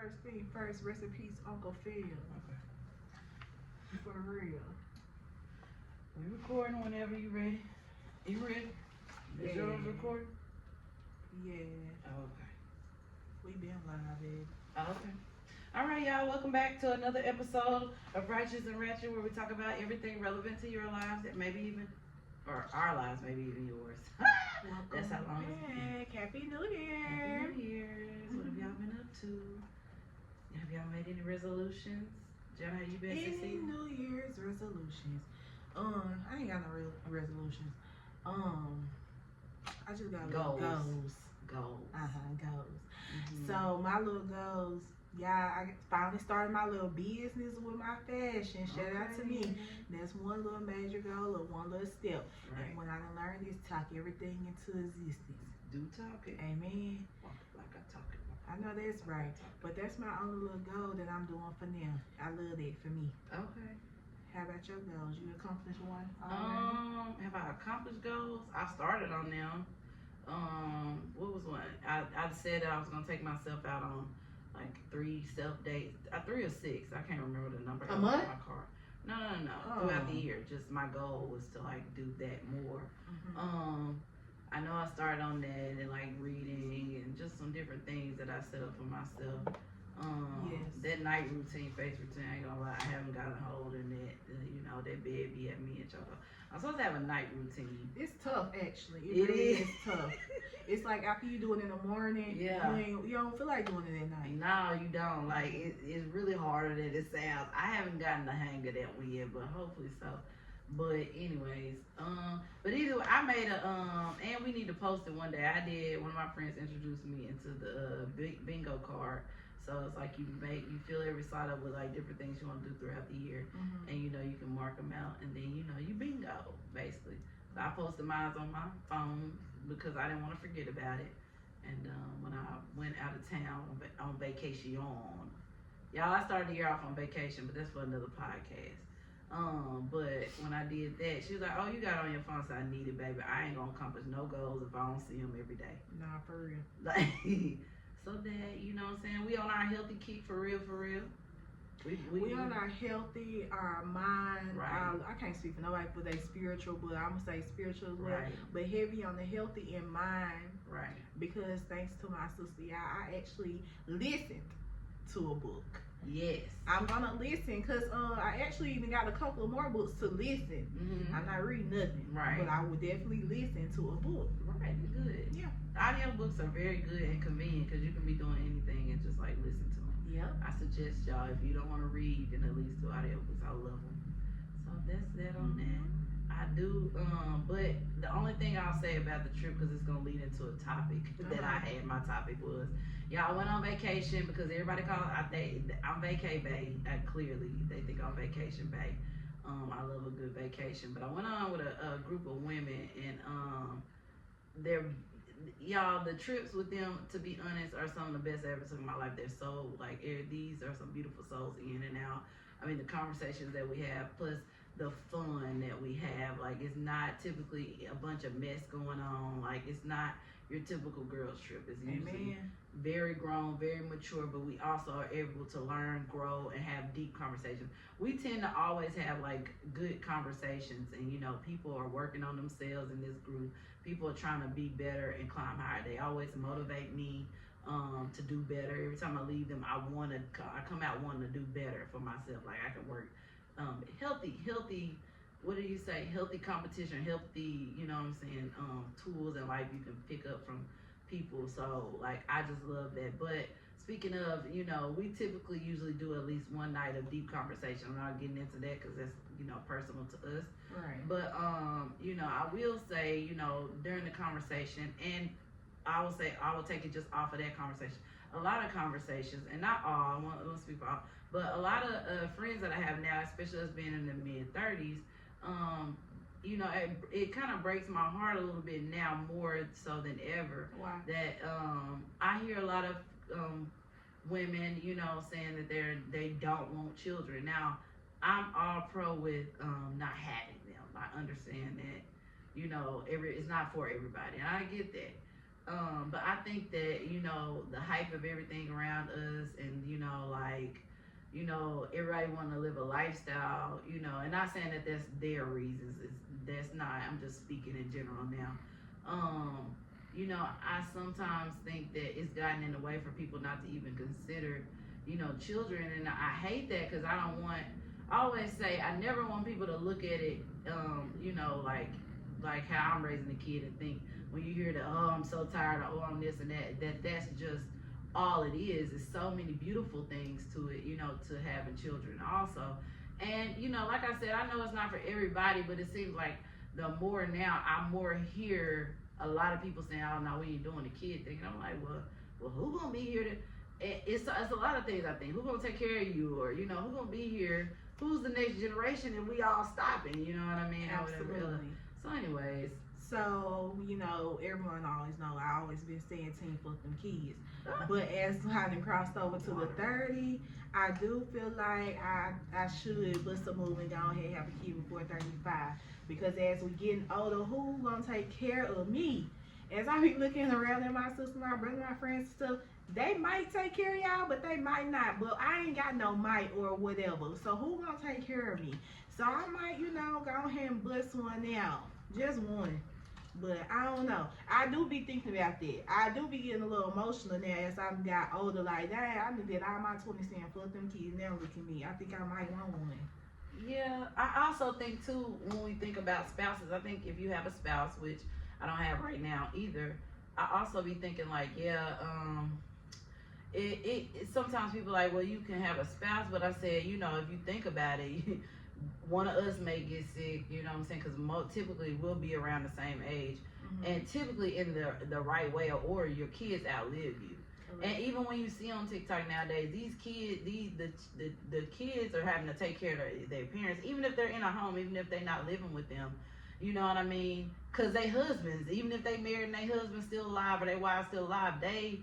First thing first, rest in peace, Uncle Phil. Okay. For real. We recording whenever you ready. You ready? Is Yeah. yours recording? Yeah. Okay. We been live, baby. Okay. All right, y'all. Welcome back to another episode of Righteous and Ratchet, where we talk about everything relevant to your lives, that maybe even, or our lives, maybe even yours. That's how long it's been. Happy New Year. Happy New Year's. What have y'all been up to? Have y'all made any resolutions? Jenna, have you been Any succeeding? New Year's resolutions? I ain't got no resolutions. I just got Goals. goals. Goals. Goals. Mhm. So my little goals, yeah, I finally started my little business with my fashion. Shout out to me. That's one little major goal or one little step. Right. And when I done learned this, talk everything into existence. Do talk it. Amen. Walk it like I talk it. I know that's right. But that's my only little goal that I'm doing for now. I love that for me. Okay. How about your goals? You accomplished one already? Have I accomplished goals? I started on them. What was one? I said that I was gonna take myself out on like 3 self dates. 3 or 6. I can't remember the number. A month? My car. No. Oh. Throughout the year. Just my goal was to like do that more. Mm-hmm. I know I started on that and like reading and just some different things that I set up for myself. Yes. That night routine, face routine, I ain't gonna lie, I haven't got a hold in that. That bed be at me and chocolate. I'm supposed to have a night routine. It's tough, actually. It really is. tough. It's like after you do it in the morning, Yeah. you don't feel like doing it at night. No, you don't. Like it's really harder than it sounds. I haven't gotten the hang of that one yet, but hopefully so. But anyways, but either way, I made a and we need to post it one day. I did. One of my friends introduced me into the bingo card. So it's like you fill every slide up with like different things you want to do throughout the year, and you can mark them out, and then you bingo basically. So I posted mine on my phone because I didn't want to forget about it. And when I went out of town on vacation, y'all, I started the year off on vacation, but that's for another podcast. But when I did that, she was like, "Oh, you got it on your phone, so I need it, baby. I ain't gonna accomplish no goals if I don't see them every day." Nah, for real. Like, so that what I'm saying, we on our healthy kick for real. We on our healthy, our mind. Right. I can't speak for nobody for they spiritual, but I'm gonna say spiritual as well. Right. But heavy on the healthy in mind. Right. Because thanks to my sister, I actually listened to a book. Yes. I'm gonna listen because I actually even got a couple of more books to listen. Mm-hmm. I'm not reading nothing, right? But I would definitely listen to a book. Right, good. Yeah. Audio books are very good and convenient because you can be doing anything and just like listen to them. Yep. I suggest y'all, if you don't want to read, then at least do audio books. I love them. So that's that on that. I do, but the only thing I'll say about the trip, because it's gonna lead into a topic that I had. My topic was, y'all went on vacation because everybody called. I'm vacay bae. Clearly, they think I'm vacation bae. I love a good vacation, but I went on with a group of women, and the trips with them, to be honest, are some of the best I ever took in my life. They're so like these are some beautiful souls in and out. I mean, the conversations that we have, plus the fun that we have. Like, it's not typically a bunch of mess going on. Like, it's not your typical girls trip. It's usually very grown, very mature, but we also are able to learn, grow, and have deep conversations. We tend to always have like good conversations, and people are working on themselves in this group. People are trying to be better and climb higher. They always motivate me to do better. Every time I leave them, I come out wanting to do better for myself. Like, I can work healthy, what do you say? Healthy competition, healthy, tools in life you can pick up from people. So, like, I just love that. But speaking of, we typically usually do at least one night of deep conversation. I'm not getting into that because that's, personal to us. Right. But, I will say, during the conversation, and I will take it just off of that conversation. A lot of conversations, and not all, I won't speak for all, but a lot of friends that I have now, especially us being in the mid-30s, it kind of breaks my heart a little bit now, more so than ever. Why? That I hear a lot of women, saying that they don't want children. Now, I'm all pro with not having them. I understand that, it's not for everybody, and I get that. But I think that, you know, the hype of everything around us, and, you know, like, you know, everybody want to live a lifestyle, you know, and not saying that that's their reasons. That's not. I'm just speaking in general now. You know, I sometimes think that it's gotten in the way for people not to even consider, you know, children, and I hate that because I don't want. I always say I never want people to look at it, you know, like how I'm raising a kid and think when you hear the oh I'm so tired of oh I'm this and that's just all it is. It's so many beautiful things to it, you know, to having children also. And you know, like I said, I know it's not for everybody, but it seems like the more now I more hear a lot of people saying, "Oh no, we ain't doing the kid thing." And I'm like, well, who gonna be here to? It's a lot of things I think. Who gonna take care of you, or you know, who gonna be here? Who's the next generation? And we all stopping. You know what I mean? Absolutely. So, anyways. So, you know, everyone always know I always been saying team fuck them kids. But as I done crossed over to the 30, I do feel like I should bust a move and go ahead and have a kid before 35. Because as we getting older, who gonna take care of me? As I be looking around at my sister, my brother, my friends and stuff, they might take care of y'all, but they might not. But I ain't got no might or whatever. So who gonna take care of me? So I might, you know, go ahead and bust one out. Just one. But I don't know. I do be thinking about that. I do be getting a little emotional now as I got older. Like, dang, I done did all my 20 saying, fuck them kids. Now look at me. I think I might want one. Yeah, I also think too when we think about spouses. I think if you have a spouse, which I don't have right now either, I also be thinking like, yeah, it sometimes people like, well, you can have a spouse, but I said, you know, if you think about it. One of us may get sick, you know what I'm saying? Because typically we'll be around the same age, and typically in the right way or order, your kids outlive you. And even when you see on TikTok nowadays, these kids, the kids are having to take care of their parents, even if they're in a home, even if they're not living with them. You know what I mean? Because they husbands, even if they married and their husband's still alive or their wife's still alive, they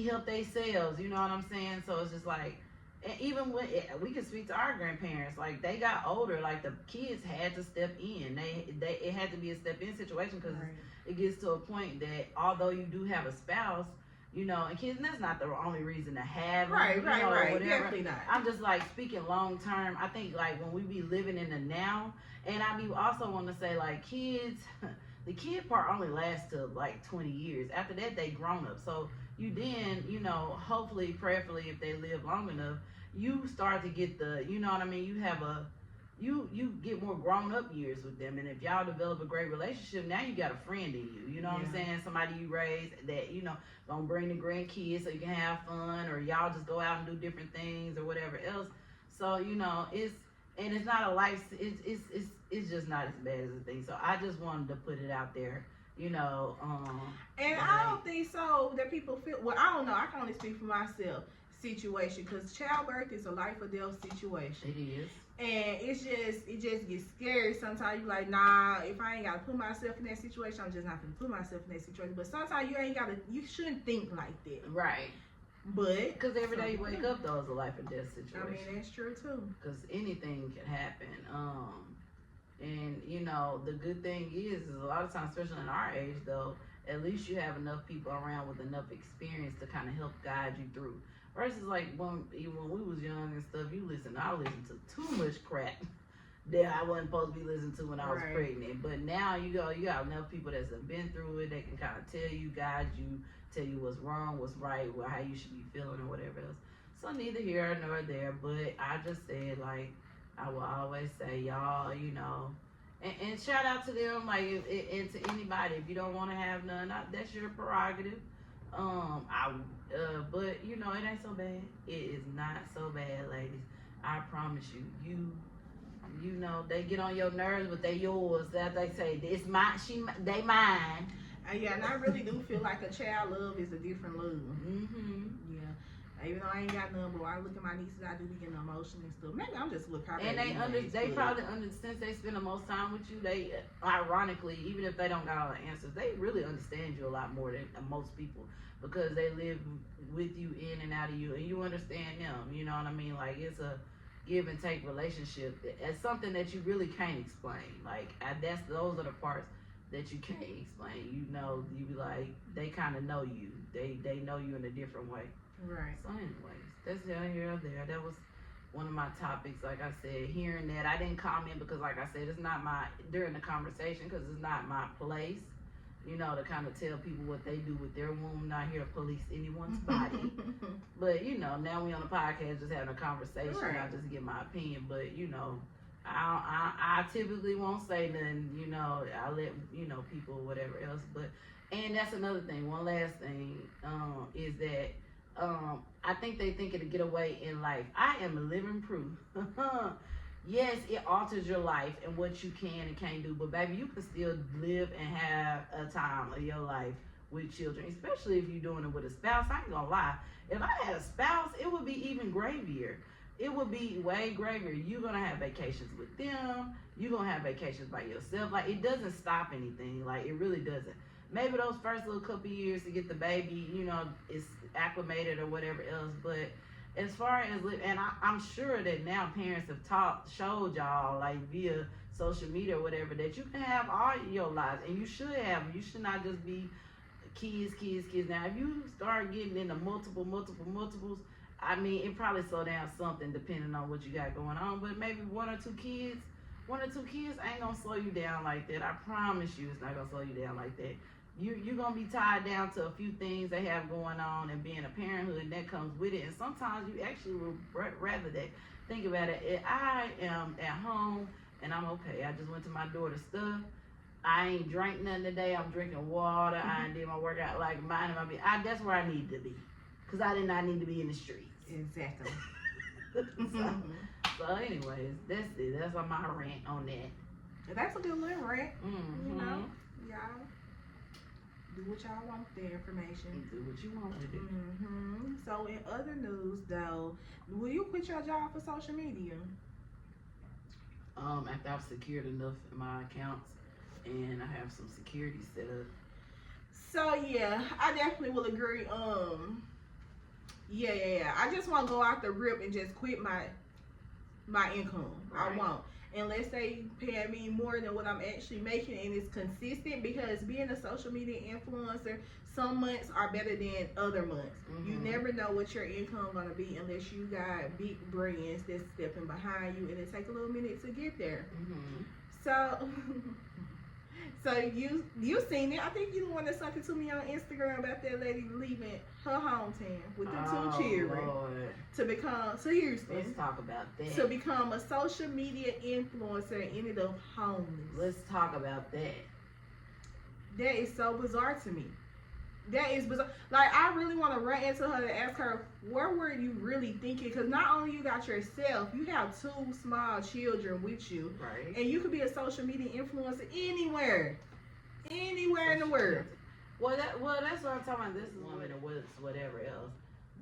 help themselves. You know what I'm saying? So it's just like. And even when we can speak to our grandparents, like they got older, like the kids had to step in. It had to be a step in situation because it gets to a point that although you do have a spouse, you know, and kids, and that's not the only reason to have them, right, whatever. Definitely not. I'm just like speaking long term. I think like when we be living in the now, and I be also want to say like kids, the kid part only lasts to like 20 years. After that, they grown up. So you then, you know, hopefully, prayerfully, if they live long enough, you start to get the, you know what I mean? You have you get more grown up years with them. And if y'all develop a great relationship, now you got a friend in you. You know what I'm saying? Somebody you raised that, you know, gonna bring the grandkids so you can have fun, or y'all just go out and do different things or whatever else. So, you know, it's not a life, it's just not as bad as a thing. So I just wanted to put it out there. You know, and I don't think so that people feel. Well, I don't know. I can only speak for myself. Situation, because childbirth is a life or death situation. It is, and it just gets scary. Sometimes you like, nah. If I ain't gotta put myself in that situation, I'm just not gonna put myself in that situation. But sometimes you shouldn't think like that, right? But because every day you wake up, though, is a life or death situation. I mean, that's true too. Because anything can happen. And you know, the good thing is a lot of times, especially in our age, though, at least you have enough people around with enough experience to kind of help guide you through. Versus like when we was young and stuff, I listened to too much crap that I wasn't supposed to be listening to when I was pregnant. But now you got enough people that's been through it. They can kind of tell you, guide you, tell you what's wrong, what's right, how you should be feeling or whatever else. So neither here nor there. But I just said, like, I will always say, y'all, you know, and shout out to them, like, and to anybody. If you don't want to have none, that's your prerogative. But you know, it ain't so bad. It is not so bad, ladies. I promise you. You know, they get on your nerves, but they yours. That they say, it's mine. They mine. Yeah, and I really do feel like a child love is a different love. Yeah. Even though I ain't got none, but when I look at my nieces, I do be getting emotional and stuff. Maybe I'm just looking. And they probably since they spend the most time with you, they ironically, even if they don't got all the answers, they really understand you a lot more than most people because they live with you in and out of you, and you understand them. You know what I mean? Like it's a give and take relationship. It's something that you really can't explain. Like those are the parts that you can't explain. You know, you be like, they kind of know you. They know you in a different way. Right. So anyways, that's here or there. That was one of my topics. Like I said, hearing that, I didn't comment because, like I said, it's not my, during the conversation, because it's not my place, you know, to kind of tell people what they do with their womb. Not here to police anyone's body. But, you know, now we on the podcast just having a conversation. Right. I just give my opinion. But, you know, I typically won't say nothing, you know, I let, you know, people, whatever else. But, and that's another thing. One last thing is that I think they think it'll get away in life. I am a living proof. Yes, it alters your life and what you can and can't do, but baby, you can still live and have a time of your life with children, especially if you're doing it with a spouse. I ain't gonna lie. If I had a spouse, it would be even gravier. It would be way gravier. You're gonna have vacations with them. You're gonna have vacations by yourself. Like, it doesn't stop anything. Like, it really doesn't. Maybe those first little couple years to get the baby, you know, is acclimated or whatever else. But as far as, and I'm sure that now parents have showed y'all, like via social media or whatever, that you can have all your lives, and you should have them. You should not just be kids. Now, if you start getting into multiples, I mean, it probably slow down something depending on what you got going on. But maybe one or two kids ain't gonna slow you down like that. I promise you, it's not gonna slow you down like that. You're going to be tied down to a few things they have going on, and being a parenthood, and that comes with it. And sometimes you actually would rather that. Think about it. I am at home, and I'm okay. I just went to my daughter's stuff. I ain't drank nothing today. I'm drinking water. I ain't did my workout, like minding my business. That's where I need to be, because I did not need to be in the streets. Exactly. So anyways, that's it. That's on my rant on that. That's a good little rant. Mm-hmm. You know, y'all. Do what y'all want with the information. Do what you want with it. Mm-hmm. So in other news, though, will you quit your job for social media? After I've secured enough in my accounts and I have some security set up. So yeah, I definitely will agree. Yeah. I just want to go out the rip and just quit my income. Right. I won't. Unless they pay me more than what I'm actually making, and it's consistent, because being a social media influencer, some months are better than other months. Mm-hmm. You never know what your income gonna be unless you got big brands that's stepping behind you, and it take a little minute to get there. Mm-hmm. So you seen it. I think you the one that sent it to me on Instagram about that lady leaving her hometown with them two children to become to Houston. Let's talk about that. To become a social media influencer and ended up homeless. Let's talk about that. That is so bizarre to me. That is bizarre. Like, I really want to run into her and ask her, where were you really thinking? Because not only you got yourself, you have two small children with you. Right. And you could be a social media influencer anywhere in the world. Well, that's what I'm talking about. This is woman or whatever else.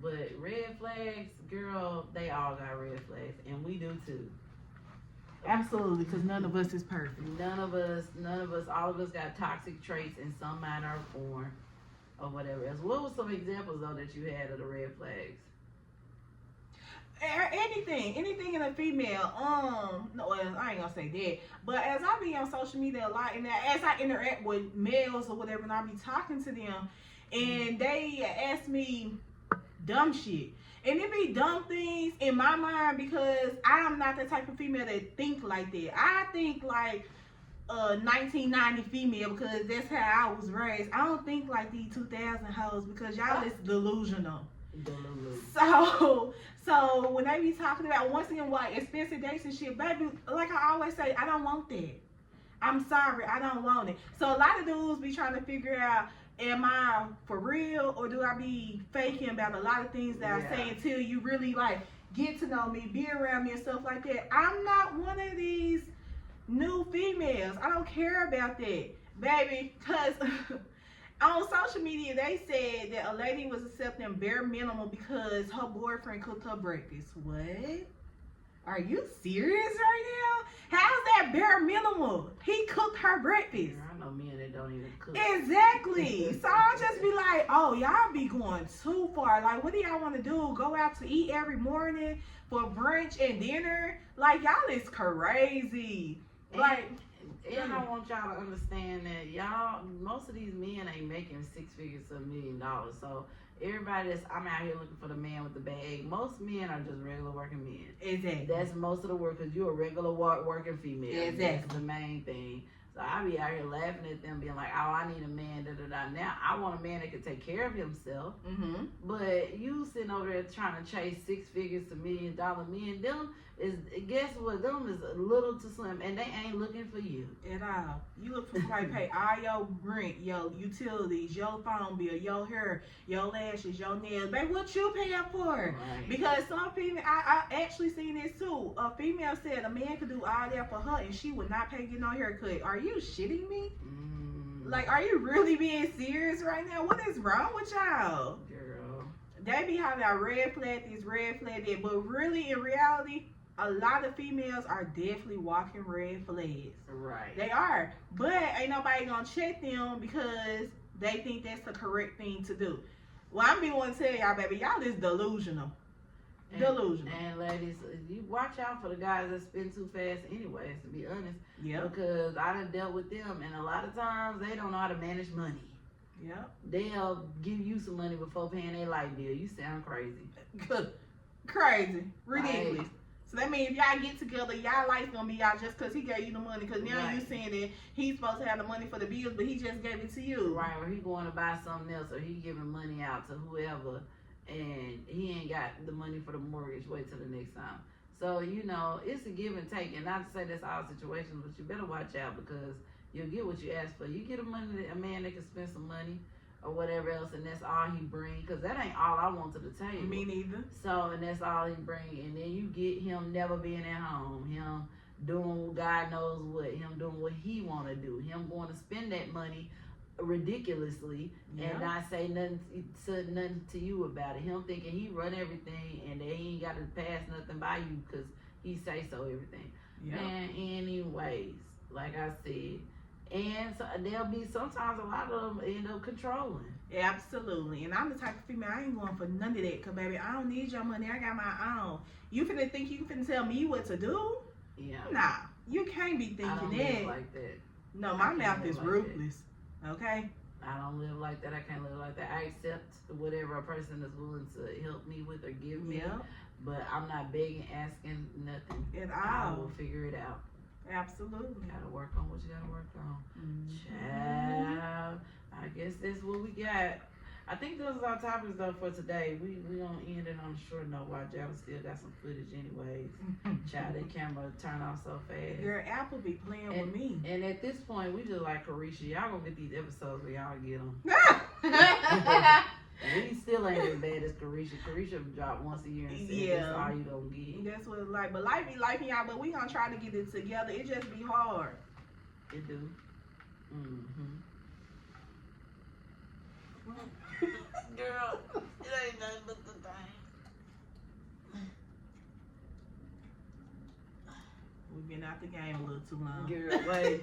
But red flags, girl, they all got red flags, and we do too. Absolutely, because none of us is perfect. None of us, all of us got toxic traits in some manner or form, or whatever else. What were some examples though that you had of the red flags? Anything in a female. No, I ain't gonna say that. But as I be on social media a lot, and as I interact with males or whatever, and I be talking to them, and they ask me dumb shit, and it be dumb things in my mind, because I'm not the type of female that think like that. I think like 1990 female, because that's how I was raised. I don't think like these 2000 hoes, because y'all is delusional. So when they be talking about, once again, like expensive dates and shit, baby, like I always say, I don't want that. I'm sorry, I don't want it. So a lot of dudes be trying to figure out, am I for real, or do I be faking about a lot of things that I say until you really like get to know me, be around me and stuff like that. I'm not one of these new females. I don't care about that, baby, because on social media, they said that a lady was accepting bare minimum because her boyfriend cooked her breakfast. What? Are you serious right now? How's that bare minimum? He cooked her breakfast. I know men that don't even cook. Exactly. So I'll just be like, oh, y'all be going too far. Like, what do y'all want to do? Go out to eat every morning for brunch and dinner? Like, y'all is crazy. And like, And I want y'all to understand that y'all, most of these men ain't making 6 figures to $1 million. So everybody that's, I'm out here looking for the man with the bag. Most men are just regular working men. Exactly. That's most of the work, because you're a regular working female. Exactly. That's the main thing. So I be out here laughing at them, being like, "Oh, I need a man." Da da da. Now I want a man that can take care of himself. Mm-hmm. But you sitting over there trying to chase 6 figures to $1 million men, them is, guess what? Them is a little too slim, and they ain't looking for you at all. You look for somebody to pay all your rent, your utilities, your phone bill, your hair, your lashes, your nails. Baby, what you paying for? Right. Because some female, I actually seen this too. A female said a man could do all that for her and she would not pay getting no haircut. Are you shitting me? Like, are you really being serious right now? What is wrong with y'all? Girl. They be having a red flag this, red flag that, but really in reality, a lot of females are definitely walking red flags. Right. They are. But ain't nobody gonna check them because they think that's the correct thing to do. Well, I'm being one to tell y'all, baby, y'all is delusional. Delusional. And ladies, you watch out for the guys that spin too fast anyways, to be honest. Yeah. Because I done dealt with them, and a lot of times they don't know how to manage money. Yeah. They'll give you some money before paying their light bill. You sound crazy. Crazy. Ridiculous. Right. So that means if y'all get together, y'all lights gonna be out just because he gave you the money. Because now Right. you saying that he's supposed to have the money for the bills, but he just gave it to you. Right, or he going to buy something else, or he giving money out to whoever, and he ain't got the money for the mortgage. Wait till the next time. So, you know, it's a give and take. And not to say that's all situations, but you better watch out, because you'll get what you ask for. You get a man that can spend some money or whatever else, and that's all he bring, because that ain't all I want to the table. Me neither. So, and that's all he bring, and then you get him never being at home, him doing God knows what, him doing what he want to do, him going to spend that money ridiculously, and not say nothing to you about it, him thinking he run everything and that he ain't got to pass nothing by you because he say so everything. And anyways, like I said, and so there'll be sometimes a lot of them end up controlling. Absolutely. And I'm the type of female, I ain't going for none of that. Because, baby, I don't need your money. I got my own. You finna think you finna tell me what to do? Yeah. Nah. You can't be thinking I don't that. live like that. No, my mouth is ruthless. Okay? I don't live like that. I can't live like that. I accept whatever a person is willing to help me with or give me. But I'm not begging, asking, nothing. At I all. will figure it out. Absolutely. Gotta work on what you gotta work on. Mm-hmm. Child, I guess that's what we got. I think those are our topics though for today. We gonna end it on a short note while Java still got some footage anyways. Child, that camera turn off so fast. Your Apple be playing with me. And at this point, we just like Carisha. Y'all gonna get these episodes where y'all get them. We still ain't as bad as Carisha. Carisha drop once a year and said that's all you gonna get. That's what it's like. But life be life, y'all. But we gonna try to get it together. It just be hard. It do. Girl, it ain't nothing but the thing. We've been out the game a little too long. Girl, wait.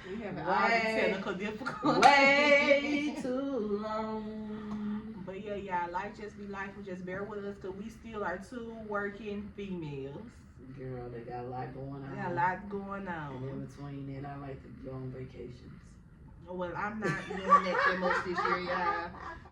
We have all the technical difficulties. Way too long. But yeah, y'all, life just be life. We just bear with us because we still are two working females. Girl, they got a lot going on. They got a lot going on. And in between then, I like to go on vacations. Well, I'm not doing that much this year, y'all.